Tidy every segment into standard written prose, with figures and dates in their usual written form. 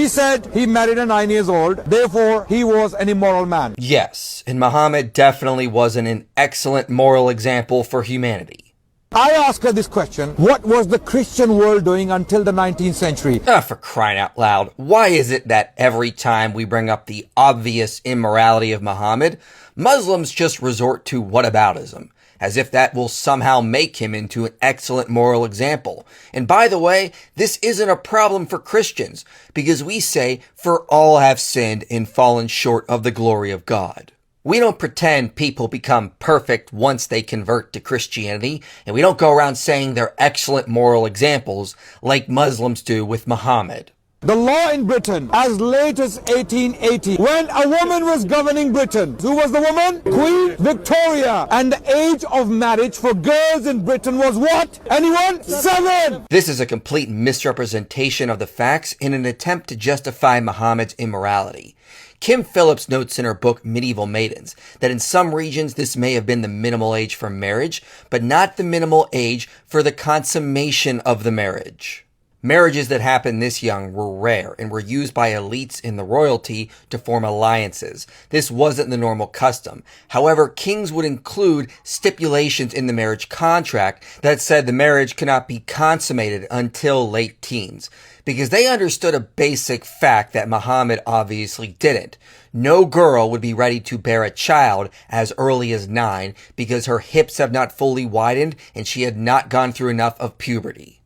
He said he married a 9-year-old, therefore he was an immoral man. Yes, and Muhammad definitely wasn't an excellent moral example for humanity. I asked her this question, what was the Christian world doing until the 19th century? For crying out loud, why is it that every time we bring up the obvious immorality of Muhammad, Muslims just resort to whataboutism, as if that will somehow make him into an excellent moral example? And by the way, this isn't a problem for Christians, because we say, for all have sinned and fallen short of the glory of God. We don't pretend people become perfect once they convert to Christianity, and we don't go around saying they're excellent moral examples like Muslims do with Muhammad. The law in Britain, as late as 1880, when a woman was governing Britain. Who was the woman? Queen Victoria. And the age of marriage for girls in Britain was what? Anyone? 7! This is a complete misrepresentation of the facts in an attempt to justify Muhammad's immorality. Kim Phillips notes in her book Medieval Maidens that in some regions this may have been the minimal age for marriage, but not the minimal age for the consummation of the marriage. Marriages that happened this young were rare and were used by elites in the royalty to form alliances. This wasn't the normal custom. However, kings would include stipulations in the marriage contract that said the marriage could not be consummated until late teens, because they understood a basic fact that Muhammad obviously didn't. No girl would be ready to bear a child as early as 9 because her hips have not fully widened and she had not gone through enough of puberty.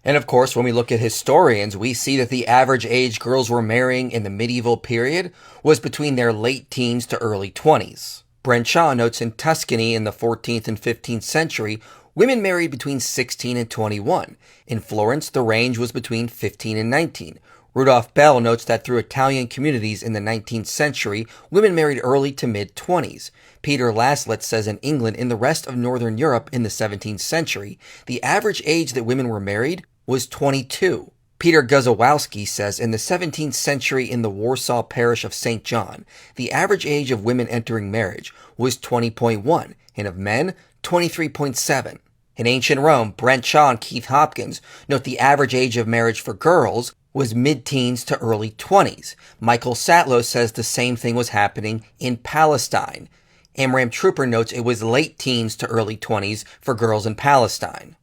And of course, when we look at historians, we see that the average age girls were marrying in the medieval period was between their late teens to early 20s. Brent Shaw notes in Tuscany in the 14th and 15th century, women married between 16 and 21. In Florence, the range was between 15 and 19. Rudolph Bell notes that through Italian communities in the 19th century, women married early to mid-20s. Peter Laslett says in England and the rest of Northern Europe in the 17th century, the average age that women were married was 22. Peter Guzowski says in the 17th century in the Warsaw parish of St. John, the average age of women entering marriage was 20.1 and of men 23.7. In ancient Rome, Brent Shaw and Keith Hopkins note the average age of marriage for girls was mid-teens to early 20s. Michael Satlow says the same thing was happening in Palestine. Amram Trooper notes it was late teens to early 20s for girls in Palestine.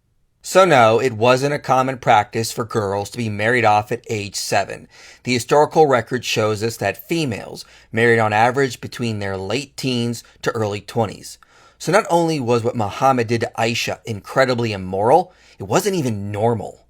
So no, it wasn't a common practice for girls to be married off at age 7. The historical record shows us that females married on average between their late teens to early 20s. So not only was what Muhammad did to Aisha incredibly immoral, it wasn't even normal.